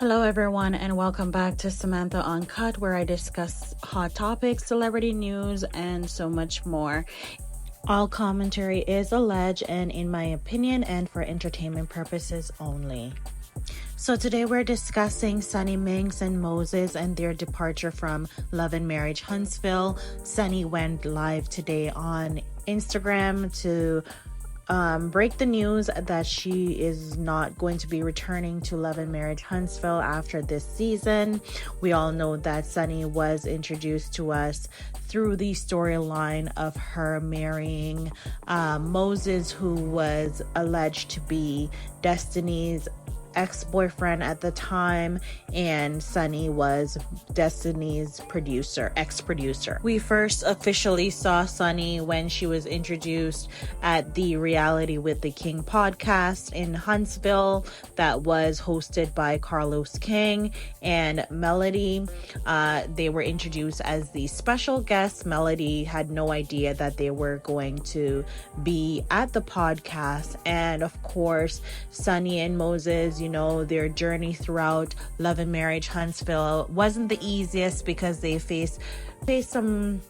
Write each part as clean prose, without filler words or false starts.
Hello everyone and welcome back to Samantha Uncut, where I discuss hot topics, celebrity news, and so much more. All commentary is alleged and in my opinion and for entertainment purposes only. So today we're discussing Sunniminx and Moses and their departure from Love and Marriage Huntsville. Sunni went live today on Instagram to break the news that she is not going to be returning to Love and Marriage Huntsville after this season. We all know that Sunni was introduced to us through the storyline of her marrying Moses, who was alleged to be Destiny's ex-boyfriend at the time, and Sunni was Destiny's ex-producer. We first officially saw Sunni when she was introduced at the Reality with the King podcast in Huntsville that was hosted by Carlos King and Melody. They were introduced as the special guests. Melody had no idea that they were going to be at the podcast, and of course Sunni and Moses, their journey throughout Love and Marriage Huntsville wasn't the easiest because they faced some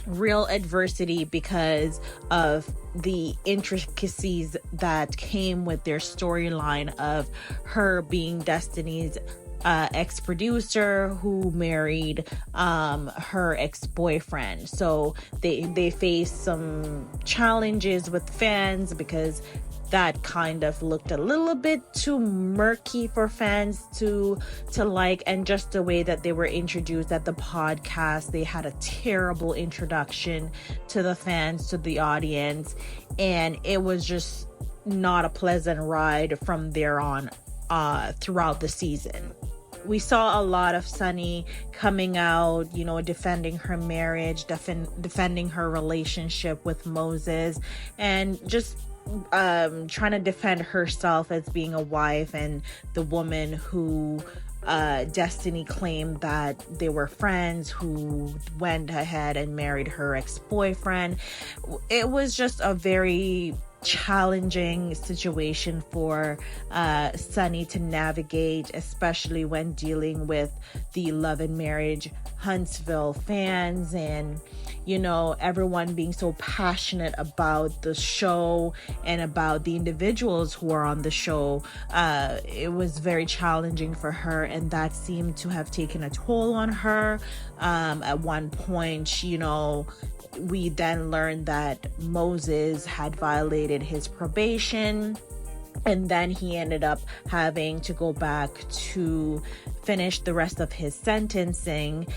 real adversity because of the intricacies that came with their storyline of her being Destiny's ex-producer who married her ex-boyfriend. So they faced some challenges with fans because that kind of looked a little bit too murky for fans to like, and just the way that they were introduced at the podcast, they had a terrible introduction to the fans, to the audience, and it was just not a pleasant ride from there on throughout the season. We saw a lot of Sunni coming out, defending her marriage, defending her relationship with Moses, and just trying to defend herself as being a wife and the woman who Destiny claimed that they were friends, who went ahead and married her ex-boyfriend. It was just a very challenging situation for Sunni to navigate, especially when dealing with the Love and Marriage Huntsville fans and everyone being so passionate about the show and about the individuals who are on the show. It was very challenging for her, and that seemed to have taken a toll on her. At one point, we then learned that Moses had violated his probation, and then he ended up having to go back to finish the rest of his sentencing.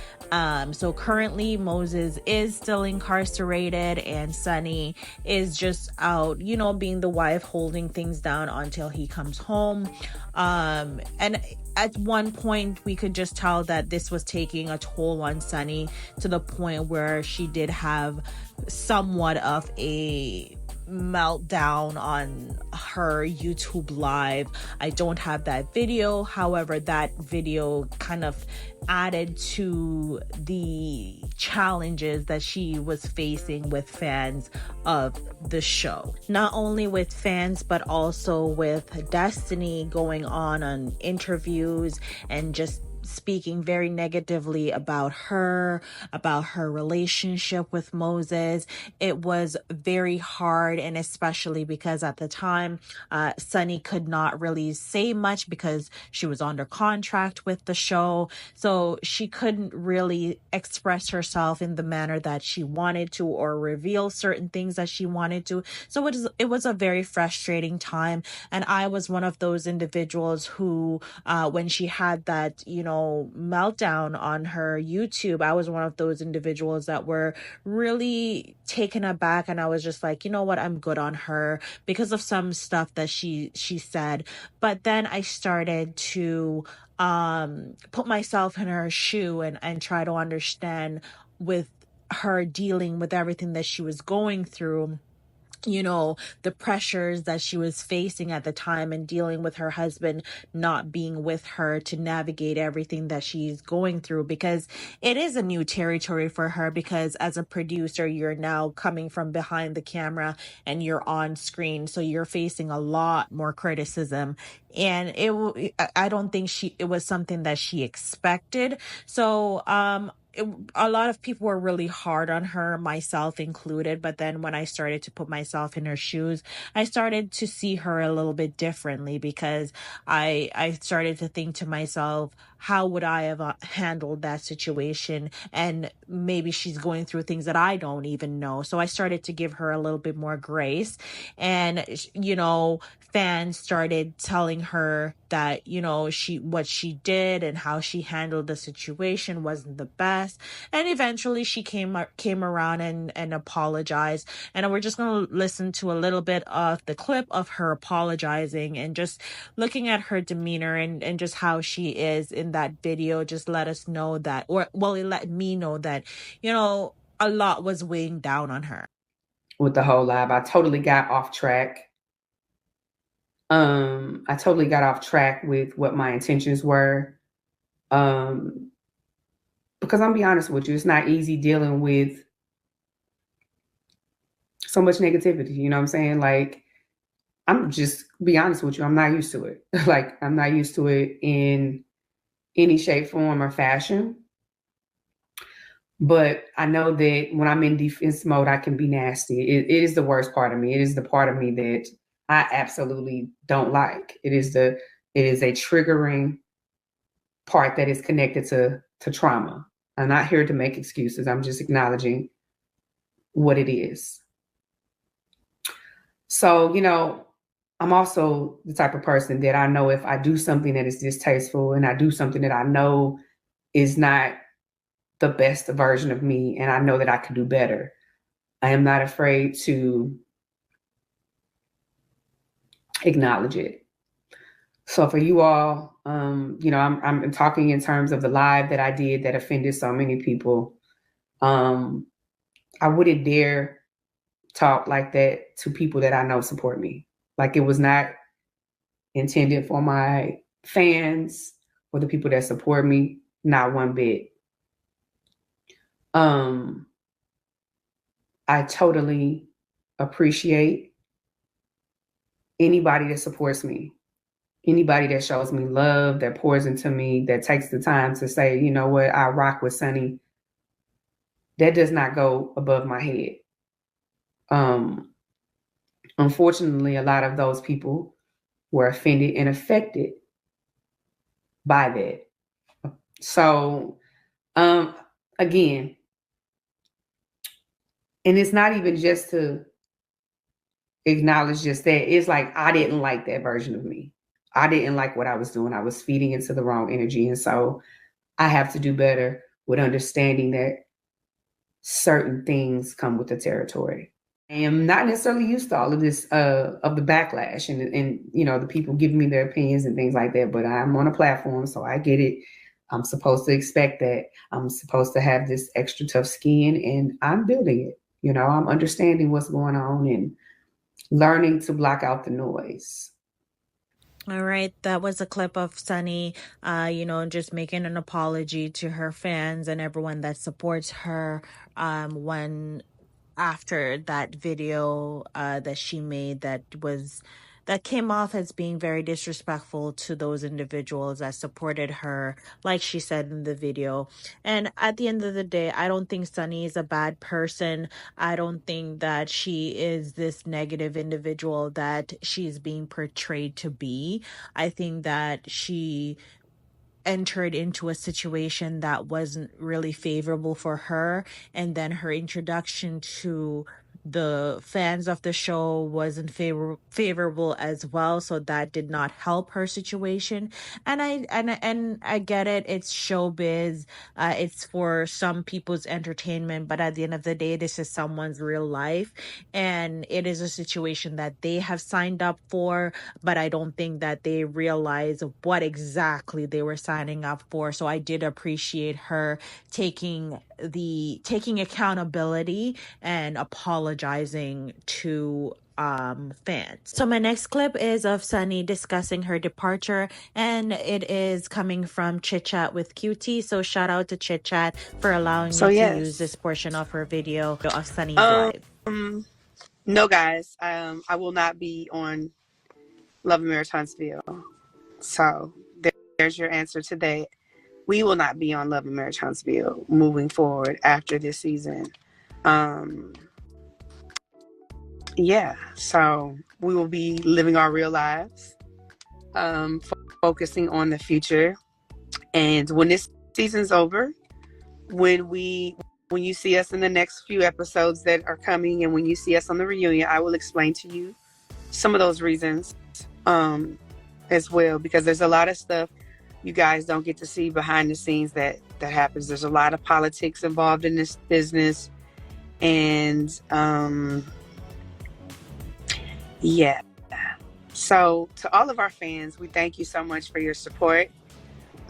So currently Moses is still incarcerated, and Sunni is just out, being the wife, holding things down until he comes home. And at one point we could just tell that this was taking a toll on Sunni to the point where she did have somewhat of a meltdown on her YouTube live. I don't have that video. However, that video kind of added to the challenges that she was facing with fans of the show. Not only with fans, but also with Destiny going on interviews and just speaking very negatively about her relationship with Moses. It was very hard, and especially because at the time Sunni could not really say much because she was under contract with the show, so she couldn't really express herself in the manner that she wanted to or reveal certain things that she wanted to. So it was a very frustrating time, and I was one of those individuals who when she had that meltdown on her YouTube, I was one of those individuals that were really taken aback, and I was just like, what, I'm good on her because of some stuff that she said. But then I started to put myself in her shoe and try to understand with her dealing with everything that she was going through. the pressures that she was facing at the time and dealing with her husband not being with her to navigate everything that she's going through, because it is a new territory for her, because as a producer you're now coming from behind the camera and you're on screen, so you're facing a lot more criticism. And I don't think it was something that she expected. So a lot of people were really hard on her, myself included. But then when I started to put myself in her shoes, I started to see her a little bit differently, because I started to think to myself, how would I have handled that situation? And maybe she's going through things that I don't even know. So I started to give her a little bit more grace. And, fans started telling her that, what she did and how she handled the situation wasn't the best. And eventually she came around and apologized. And we're just going to listen to a little bit of the clip of her apologizing and just looking at her demeanor and just how she is in that video. Just let us know that, it let me know that, a lot was weighing down on her. With the whole live, I totally got off track. I totally got off track with what my intentions were. Because I'm be honest with you, it's not easy dealing with so much negativity. You know what I'm saying? Like, I'm just be honest with you, I'm not used to it. Like, I'm not used to it in any shape, form, or fashion. But I know that when I'm in defense mode, I can be nasty. It is the worst part of me. It is the part of me that I absolutely don't like. It is a triggering part that is connected to trauma. I'm not here to make excuses. I'm just acknowledging what it is. So, I'm also the type of person that I know if I do something that is distasteful and I do something that I know is not the best version of me, and I know that I could do better, I am not afraid to acknowledge it. So for you all, I'm talking in terms of the live that I did that offended so many people. I wouldn't dare talk like that to people that I know support me. Like, it was not intended for my fans or the people that support me, not one bit. I totally appreciate anybody that supports me, anybody that shows me love, that pours into me, that takes the time to say, you know what, I rock with Sunni. That does not go above my head. Unfortunately, a lot of those people were offended and affected by that. So, again, and it's not even just to acknowledge just that. It's like, I didn't like that version of me. I didn't like what I was doing. I was feeding into the wrong energy. And so I have to do better with understanding that certain things come with the territory. I am not necessarily used to all of this, of the backlash and the people giving me their opinions and things like that, but I'm on a platform, so I get it. I'm supposed to expect that. I'm supposed to have this extra tough skin, and I'm building it. I'm understanding what's going on and learning to block out the noise. All right, that was a clip of Sunni, just making an apology to her fans and everyone that supports her when after that video that she made that came off as being very disrespectful to those individuals that supported her, like she said in the video. And at the end of the day, I don't think Sunni is a bad person. I don't think that she is this negative individual that she's being portrayed to be. I think that she entered into a situation that wasn't really favorable for her, and then her introduction to the fans of the show wasn't favorable as well, so that did not help her situation. And I get it, it's showbiz, it's for some people's entertainment, but at the end of the day, this is someone's real life, and it is a situation that they have signed up for, but I don't think that they realize what exactly they were signing up for. So I did appreciate her taking accountability and apologizing apologizing to fans. So my next clip is of Sunni discussing her departure, and it is coming from Chit Chat with QT. So shout out to Chit Chat for allowing me to use this portion of her video of Sunni's live. No, guys, I will not be on Love and Marriage Huntsville. So there's your answer to that. We will not be on Love and Marriage Huntsville moving forward after this season. Yeah, so we will be living our real lives, focusing on the future. And when this season's over, when you see us in the next few episodes that are coming, and when you see us on the reunion, I will explain to you some of those reasons as well, because there's a lot of stuff you guys don't get to see behind the scenes that happens. There's a lot of politics involved in this business, and yeah. So to all of our fans, we thank you so much for your support.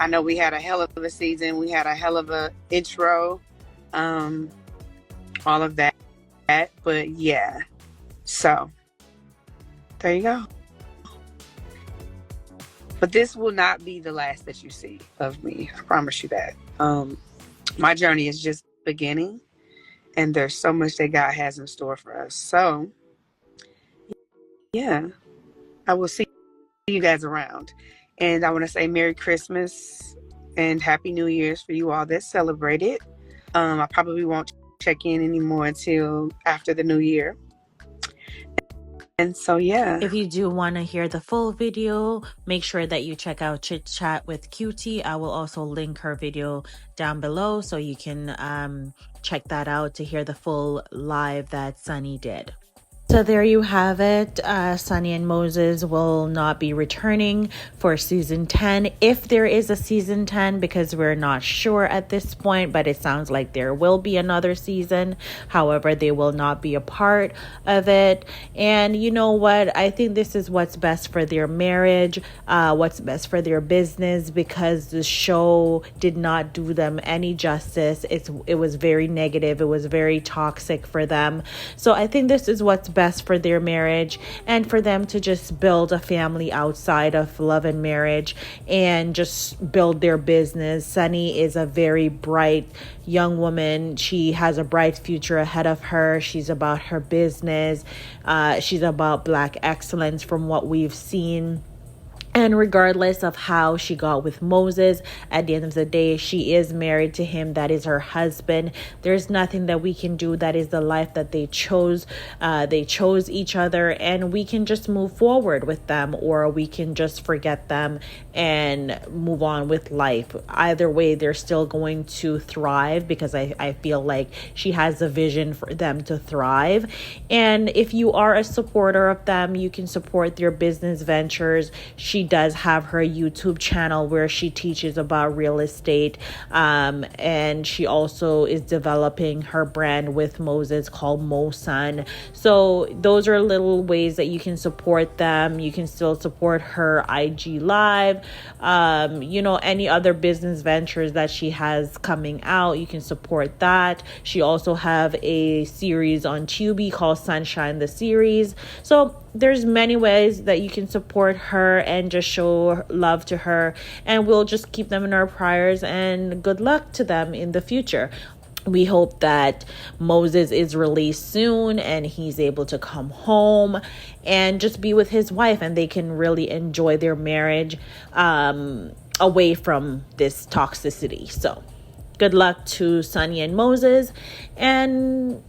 I know we had a hell of a season. We had a hell of a intro, all of that. But yeah, so there you go. But this will not be the last that you see of me. I promise you that. My journey is just beginning, and there's so much that God has in store for us. So yeah, I will see you guys around. And I want to say Merry Christmas and Happy New Year's for you all that celebrate it. I probably won't check in anymore until after the new year. And so, yeah. If you do want to hear the full video, make sure that you check out Chit Chat with QT. I will also link her video down below so you can check that out to hear the full live that Sunni did. So there you have it. Sunni and Moses will not be returning for season 10, if there is a season 10, because we're not sure at this point, but it sounds like there will be another season. However, they will not be a part of it. And you know what? I think this is what's best for their marriage, what's best for their business, because the show did not do them any justice. It was very negative. It was very toxic for them. So I think this is what's best for their marriage, and for them to just build a family outside of love and marriage and just build their business. Sunni is a very bright young woman. She has a bright future ahead of her. She's about her business. She's about Black excellence from what we've seen. And regardless of how she got with Moses, at the end of the day, she is married to him. That is her husband. There's nothing that we can do. That is the life that they chose. They chose each other, and we can just move forward with them, or we can just forget them and move on with life. Either way, they're still going to thrive, because I feel like she has a vision for them to thrive. And if you are a supporter of them, you can support their business ventures. She does have her YouTube channel where she teaches about real estate, and she also is developing her brand with Moses called MoSun. So those are little ways that you can support them. You can still support her IG live, any other business ventures that she has coming out, you can support that. She also have a series on Tubi called Sunshine the Series. So there's many ways that you can support her and just show love to her, and we'll just keep them in our prayers, and good luck to them in the future. We hope that Moses is released soon and he's able to come home and just be with his wife, and they can really enjoy their marriage away from this toxicity. So good luck to Sunni and Moses, and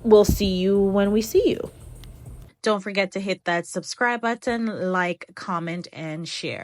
we'll see you when we see you. Don't forget to hit that subscribe button, like, comment, and share.